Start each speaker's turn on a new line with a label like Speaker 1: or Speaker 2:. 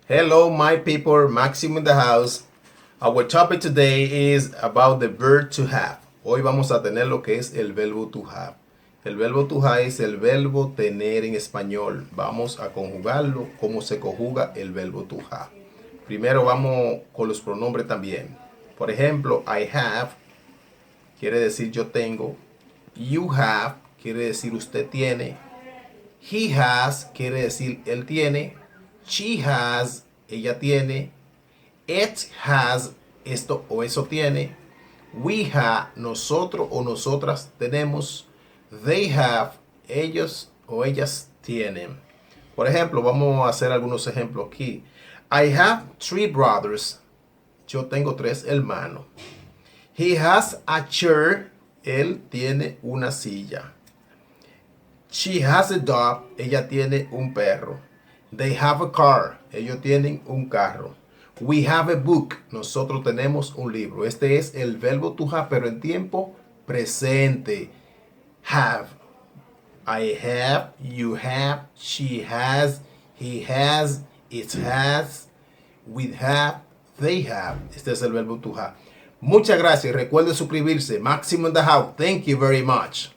Speaker 1: Hello, my people, Maxim in the house. Our topic today is about the verb to have. Hoy vamos a tener lo que es el verbo to have. El verbo to have es el verbo tener en español. Vamos a conjugarlo como se conjuga el verbo to have. Primero vamos con los pronombres también. Por ejemplo, I have quiere decir yo tengo. You have quiere decir usted tiene. He has quiere decir él tiene. She has, ella tiene. It has, esto o eso tiene. We have, nosotros o nosotras tenemos. They have, ellos o ellas tienen. Por ejemplo, vamos a hacer algunos ejemplos aquí. I have 3 brothers. Yo tengo 3 hermanos. He has a chair. Él tiene una silla. She has a dog. Ella tiene un perro. They have a car. Ellos tienen un carro. We have a book. Nosotros tenemos un libro. Este es el verbo to have, pero en tiempo presente. Have. I have. You have. She has. He has. It has. We have. They have. Este es el verbo to have. Muchas gracias. Recuerde suscribirse. Maximum in the house. Thank you very much.